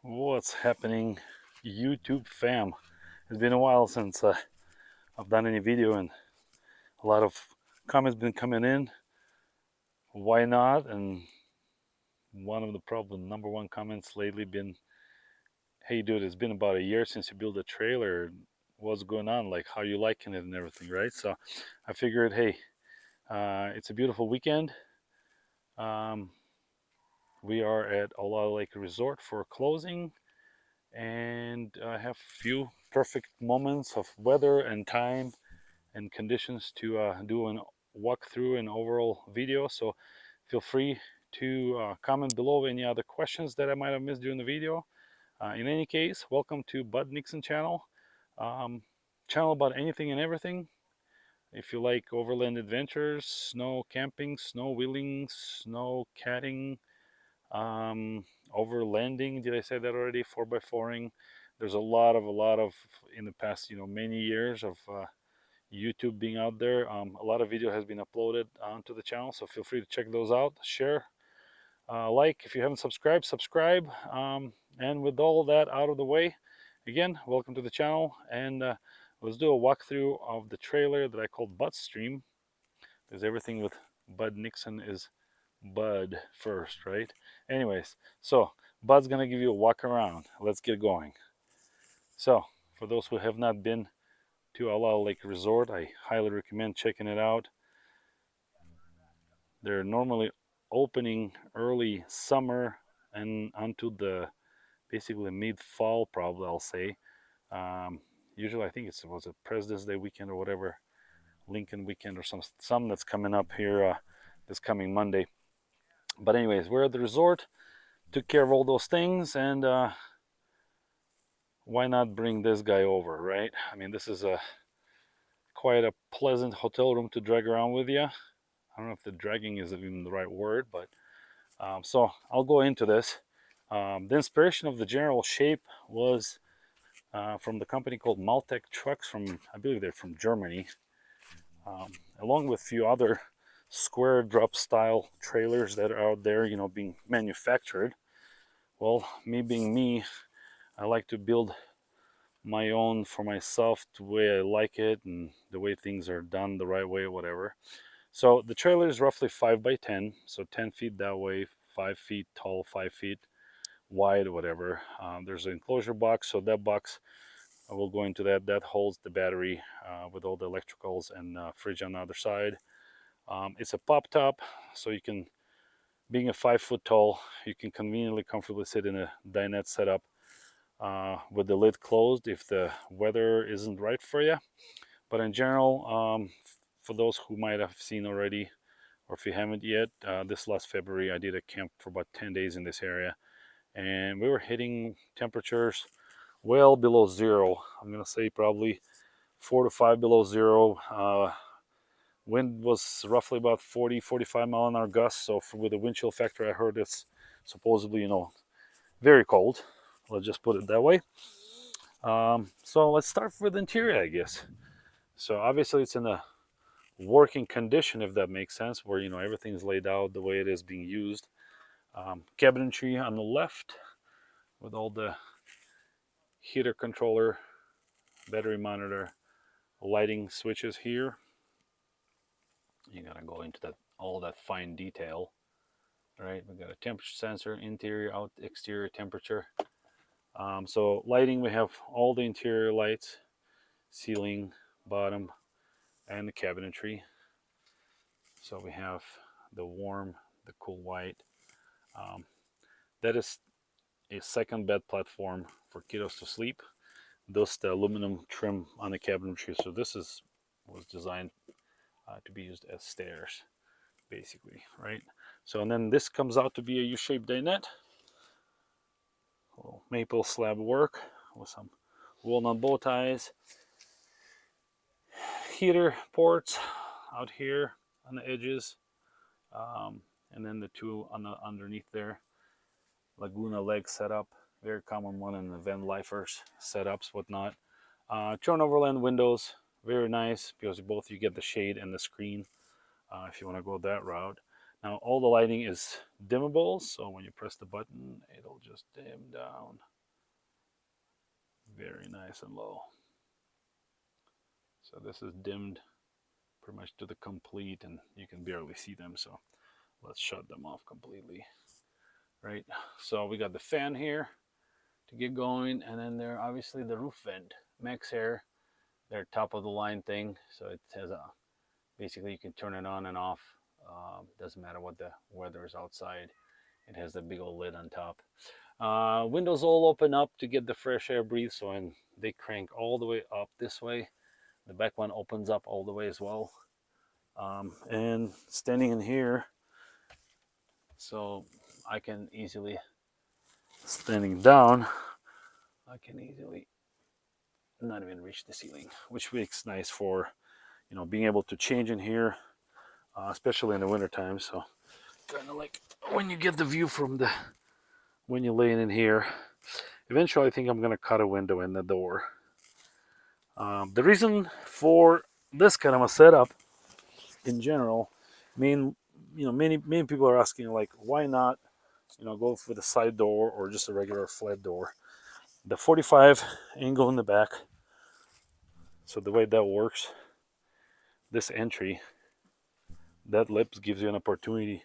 What's happening, YouTube fam? It's been a while since I've done any video, and a lot of comments been coming in. Why not? And one of the problem number one comments lately been, "Hey, dude, it's been about a year since you built a trailer. What's going on? Like, how you liking it and everything, right?" So, I figured, hey, it's a beautiful weekend. Um, we are at Ola Lake Resort for closing, and I have few perfect moments of weather and time and conditions to do an walkthrough and overall video. So feel free to comment below any other questions that I might have missed during the video. In any case, welcome to BudNixon channel. Um, Channel about anything and everything. If you like overland adventures, snow camping, snow wheeling, snow catting, overlanding, did I say that already? 4x4ing. There's a lot of in the past, many years of YouTube being out there. A lot of video has been uploaded onto the channel, so feel free to check those out. Share, like. If you haven't subscribed, subscribe. And with all that out of the way, again, welcome to the channel. And let's do a walkthrough of the trailer that I called BudStream, because everything with BudNixon is Bud first, right? Anyways, so Bud's gonna give you a walk around. Let's get going. So, for those who have not been to Ala Lake Resort, I highly recommend checking it out. They're normally opening early summer and until the basically mid-fall, probably, I'll say. Usually I think it was a President's Day weekend or whatever, Lincoln weekend or some that's coming up here this coming Monday. But anyways, we're at the resort, took care of all those things, and why not bring this guy over, right? I mean, this is quite a pleasant hotel room to drag around with you. I don't know if the dragging is even the right word, but so I'll go into this. The inspiration of the general shape was from the company called Maltec Trucks from, I believe they're from Germany, along with a few other square drop style trailers that are out there, being manufactured. Well, me being me, I like to build my own for myself the way I like it and the way things are done the right way, whatever. So the trailer is roughly 5 by 10, so 10 feet that way, 5 feet tall, 5 feet wide, whatever. There's an enclosure box, so that box, I will go into that. That holds the battery with all the electricals and fridge on the other side. It's a pop top, so you can, being a 5 foot tall, you can conveniently, comfortably sit in a dinette setup with the lid closed if the weather isn't right for you. But in general, for those who might have seen already, or if you haven't yet, this last February I did a camp for about 10 days in this area, and we were hitting temperatures well below zero. I'm gonna say probably 4 to 5 below zero. Wind was roughly about 40-45 mile an hour gusts, so with the wind chill factor I heard it's supposedly, very cold. Let's just put it that way. So let's start with interior, I guess. So obviously it's in a working condition, if that makes sense, where everything's laid out the way it is being used. Cabinetry on the left with all the heater controller, battery monitor, lighting switches here. You gotta go into that, all that fine detail. All right, we got a temperature sensor, interior, out, exterior temperature. So lighting, we have all the interior lights, ceiling, bottom, and the cabinetry. So we have the warm, the cool white. Um, that is a second bed platform for kiddos to sleep. Thus the aluminum trim on the cabinetry. So this was designed to be used as stairs, basically, right? So and then this comes out to be a U-shaped dinette. A little maple slab work with some walnut bow ties. Heater ports out here on the edges, and then the two on the underneath there. Laguna leg setup, very common one in the van lifers setups, whatnot. Turn Overland windows, very nice because both you get the shade and the screen if you want to go that route. Now all the lighting is dimmable, so when you press the button, it'll just dim down very nice and low. So this is dimmed pretty much to the complete, and you can barely see them, so let's shut them off completely. Right, so we got the fan here to get going, and then there obviously the roof vent, Max Air, their top of the line thing. So it has a, basically you can turn it on and off. Doesn't matter what the weather is outside. It has the big old lid on top. Windows all open up to get the fresh air breathe, so when they crank all the way up this way, the back one opens up all the way as well. And standing in here, so I can easily, standing down, I can easily not even reach the ceiling, which makes nice for, you know, being able to change in here, especially in the winter time. So kind of like when you get the view from the, when you're laying in here. Eventually I think I'm going to cut a window in the door. The reason for this kind of a setup in general, you know, many people are asking, like, why not, you know, go for the side door or just a regular flat door. The 45 angle in the back, so the way that works, this entry, that lips gives you an opportunity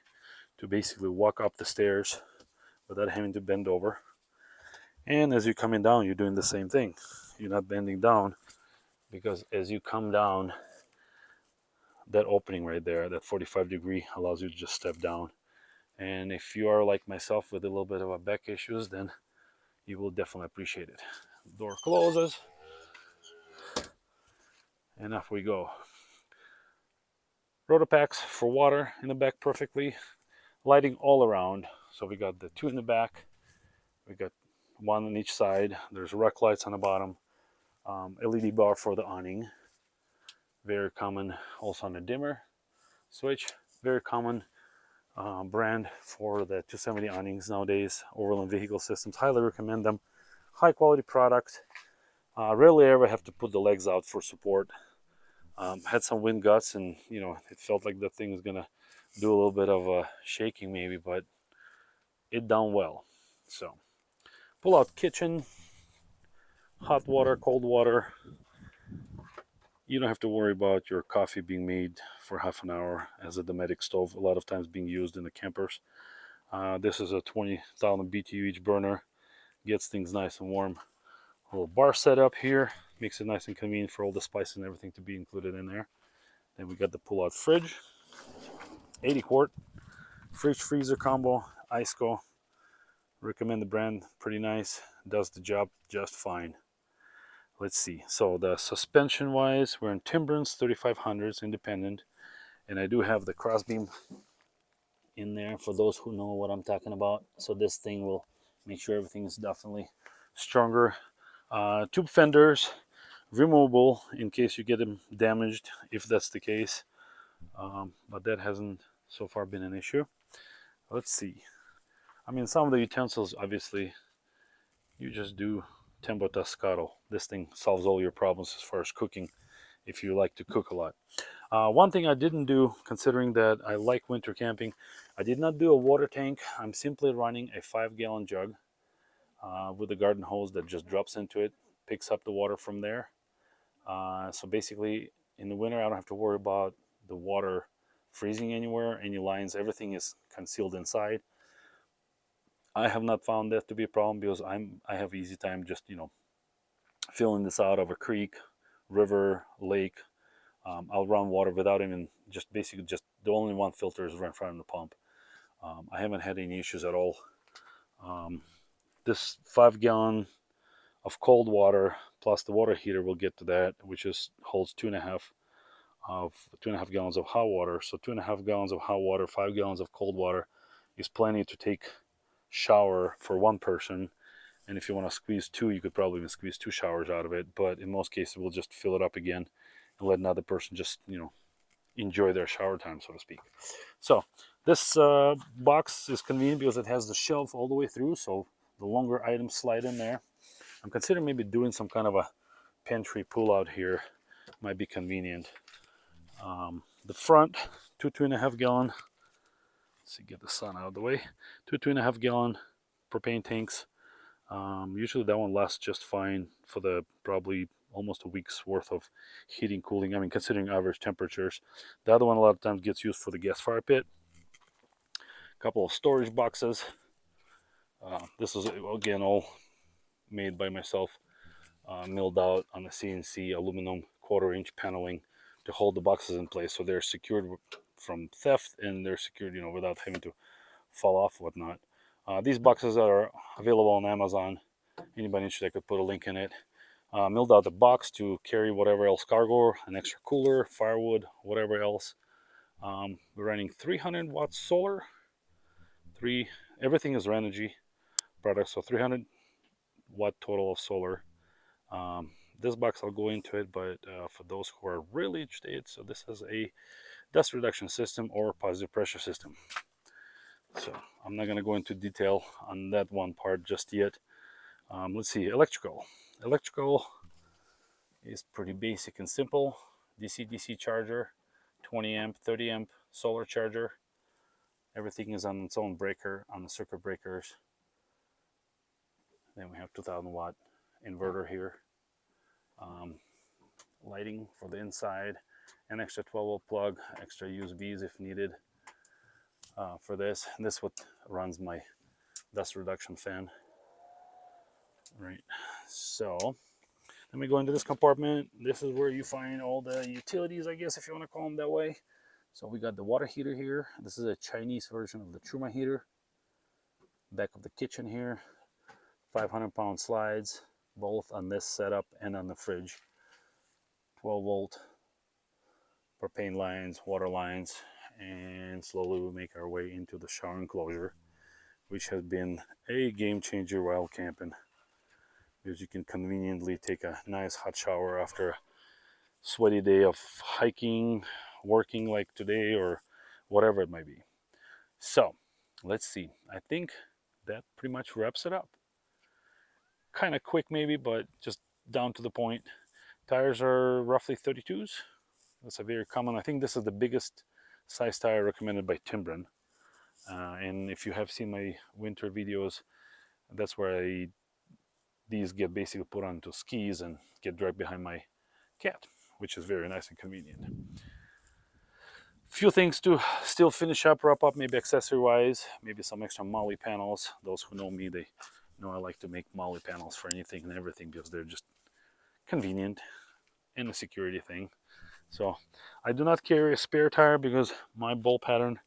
to basically walk up the stairs without having to bend over. And as you're coming down, you're doing the same thing. You're not bending down, because as you come down, that opening right there, that 45-degree, allows you to just step down. And if you are like myself with a little bit of a back issues, then you will definitely appreciate it. Door closes, and off we go. Rotopacks for water in the back perfectly. Lighting all around. So we got the two in the back. We got one on each side. There's rec lights on the bottom. LED bar for the awning. Very common also on the dimmer switch. Very common brand for the 270 awnings nowadays. Overland Vehicle Systems. Highly recommend them. High quality product. Rarely ever have to put the legs out for support. Had some wind gusts, and you know, it felt like the thing was gonna do a little bit of shaking maybe, but it done well. So pull out kitchen, hot water, cold water. You don't have to worry about your coffee being made for half an hour, as a domestic stove a lot of times being used in the campers. This is a 20,000 BTU each burner, gets things nice and warm. A little bar setup here makes it nice and convenient for all the spices and everything to be included in there. Then we got the pull-out fridge, 80 quart fridge freezer combo, IceCo. Recommend the brand, pretty nice, does the job just fine. Let's see, so the suspension wise, we're in Timbrens 3500s independent, and I do have the crossbeam in there for those who know what I'm talking about. So this thing will make sure everything is definitely stronger. Tube fenders, removable in case you get them damaged, if that's the case, but that hasn't so far been an issue. Let's see, I mean, some of the utensils, obviously you just do tempo tascaro. This thing solves all your problems as far as cooking, if you like to cook a lot. One thing I didn't do, considering that I like winter camping, I did not do a water tank. I'm simply running a 5-gallon jug with a garden hose that just drops into it, picks up the water from there. So basically, in the winter, I don't have to worry about the water freezing anywhere, any lines, everything is concealed inside. I have not found that to be a problem, because I have easy time just, you know, filling this out of a creek, river, lake. I'll run water without even, just basically just the only one filter is right in front of the pump. I haven't had any issues at all. This 5-gallon of cold water plus the water heater, we'll get to that, which is holds 2.5 gallons of hot water. So 2.5 gallons of hot water, 5 gallons of cold water is plenty to take shower for one person. And if you want to squeeze two, you could probably even squeeze 2 showers out of it. But in most cases, we'll just fill it up again and let another person just, you know, enjoy their shower time, so to speak. So this box is convenient because it has the shelf all the way through, so the longer items slide in there. I'm considering maybe doing some kind of a pantry pull out here. Might be convenient. The front, 2.5 gallon Let's see, get the sun out of the way. 2.5 gallon propane tanks. Usually that one lasts just fine for the probably almost a week's worth of heating, cooling. I mean, considering average temperatures. The other one a lot of times gets used for the gas fire pit. A couple of storage boxes. This is again all made by myself, milled out on the CNC aluminum 1/4 inch paneling to hold the boxes in place, so they're secured from theft and they're secured, without having to fall off, whatnot. These boxes are available on Amazon. Anybody interested, I could put a link in it. Milled out the box to carry whatever else cargo, an extra cooler, firewood, whatever else. We're running 300 watts solar. Everything is Renogy products, so 300 watt total of solar. This box I'll go into it, but for those who are really interested, so this is a dust reduction system or positive pressure system. So I'm not going to go into detail on that one part just yet. Let's see, electrical is pretty basic and simple. DC charger, 20 amp, 30 amp solar charger. Everything is on its own breaker, on the circuit breakers. Then we have 2000 watt inverter here. Lighting for the inside, an extra 12 volt plug, extra USBs if needed for this. And this is what runs my dust reduction fan. Right, so let me go into this compartment. This is where you find all the utilities, I guess, if you want to call them that way. So we got the water heater here. This is a Chinese version of the Truma heater. Back of the kitchen here, 500-pound slides, both on this setup and on the fridge. 12 volt propane lines, water lines, and slowly we make our way into the shower enclosure, which has been a game changer while camping, because you can conveniently take a nice hot shower after a sweaty day of hiking, working like today, or whatever it might be. So let's see, I think that pretty much wraps it up. Kind of quick maybe, but just down to the point. Tires are roughly 32s. That's a very common, I think this is the biggest size tire recommended by Timbren. And if you have seen my winter videos, that's where these get basically put onto skis and get dragged behind my cat, which is very nice and convenient. Few things to still finish up, wrap up, maybe accessory wise, maybe some extra MOLLE panels. Those who know me, they know I like to make MOLLE panels for anything and everything because they're just convenient and a security thing. So I do not carry a spare tire because my bolt pattern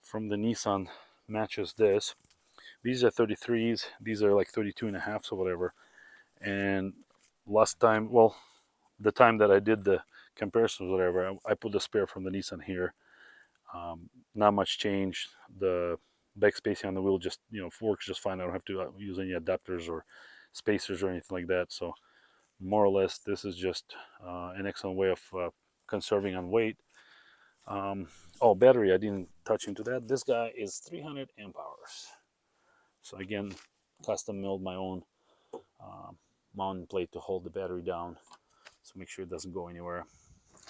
from the Nissan matches this. These are 33s, these are like 32.5s or whatever. And last time, well, the time that I did the comparisons, whatever, I put the spare from the Nissan here. Not much change. The back spacing on the wheel just, works just fine. I don't have to use any adapters or spacers or anything like that. So more or less, this is just an excellent way of conserving on weight. Oh, battery, I didn't touch into that. This guy is 300 amp hours. So again, custom milled my own mounting plate to hold the battery down, so make sure it doesn't go anywhere.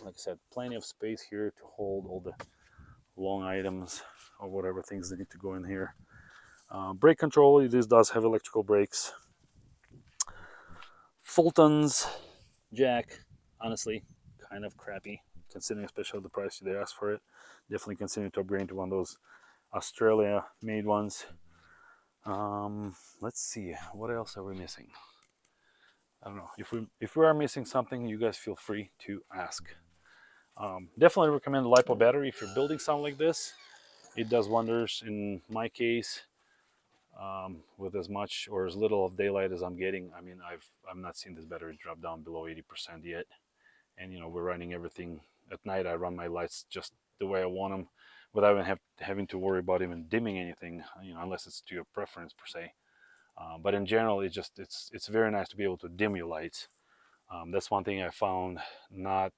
Like I said, plenty of space here to hold all the long items or whatever things that need to go in here. Brake control, this does have electrical brakes. Fulton's jack, honestly, kind of crappy, considering especially the price they asked for it. Definitely considering to upgrade to one of those Australia made ones. Let's see, what else are we missing? I don't know. If we are missing something, you guys feel free to ask. Definitely recommend the LiPo battery if you're building something like this. It does wonders in my case. With as much or as little of daylight as I'm getting, I mean, I'm not seeing this battery drop down below 80% yet. And we're running everything at night. I run my lights just the way I want them, without even having to worry about even dimming anything, unless it's to your preference per se. But in general, it's very nice to be able to dim your lights. That's one thing I found not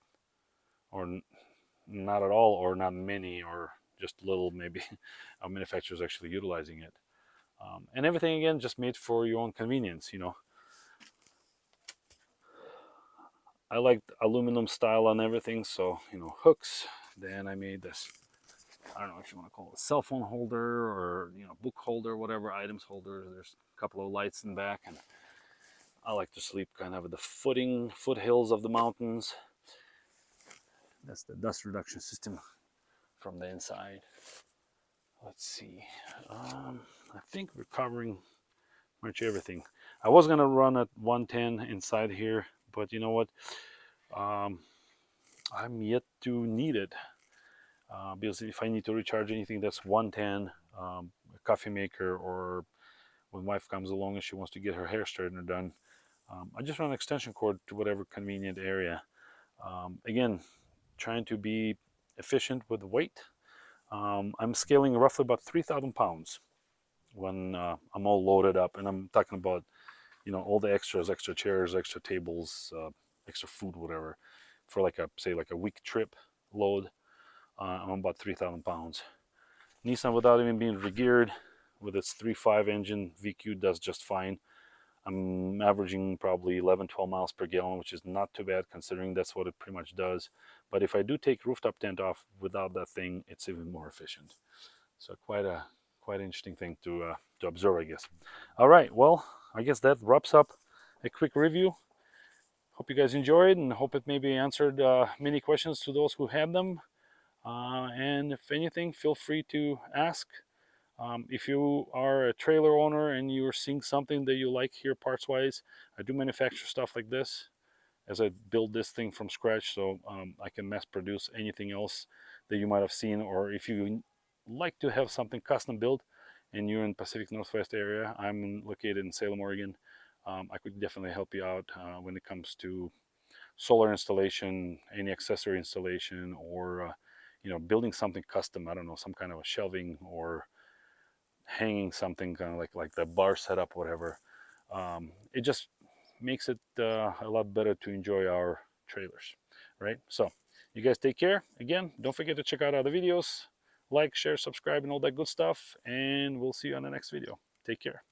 at all, or not many, or just little maybe manufacturers actually utilizing it. And everything again just made for your own convenience. I liked aluminum style on everything, so hooks. Then I made this I don't know if you want to call it a cell phone holder or, you know, book holder, whatever, items holder. There's a couple of lights in the back, and I like to sleep kind of at the foothills of the mountains. That's the dust reduction system from the inside. Let's see. I think we're covering much everything. I was gonna run at 110 inside here, but you know what? Um, I'm yet to need it because if I need to recharge anything that's 110, a coffee maker, or when wife comes along and she wants to get her hair straightener done, I just run an extension cord to whatever convenient area. Again, trying to be efficient with weight. I'm scaling roughly about 3,000 pounds when I'm all loaded up, and I'm talking about, you know, all the extras, extra chairs, extra tables, extra food, whatever, for like a, say, like a week trip load. I'm about 3,000 pounds. Nissan, without even being regeared, with its 3.5 engine, VQ does just fine. I'm averaging probably 11, 12 miles per gallon, which is not too bad considering that's what it pretty much does. But if I do take rooftop tent off without that thing, it's even more efficient. So quite interesting thing to observe, I guess. All right, well, I guess that wraps up a quick review. Hope you guys enjoyed, and hope it maybe answered many questions to those who had them. And if anything, feel free to ask. If you are a trailer owner and you're seeing something that you like here parts wise, I do manufacture stuff like this as I build this thing from scratch, so I can mass produce anything else that you might have seen. Or if you like to have something custom built and you're in Pacific Northwest area, I'm located in Salem, Oregon. I could definitely help you out when it comes to solar installation, any accessory installation, or you know, building something custom. I don't know, some kind of a shelving or hanging something, kind of like the bar setup, whatever. It just makes it a lot better to enjoy our trailers, right? So you guys take care. Again, don't forget to check out other videos, like, share, subscribe, and all that good stuff, and we'll see you on the next video. Take care.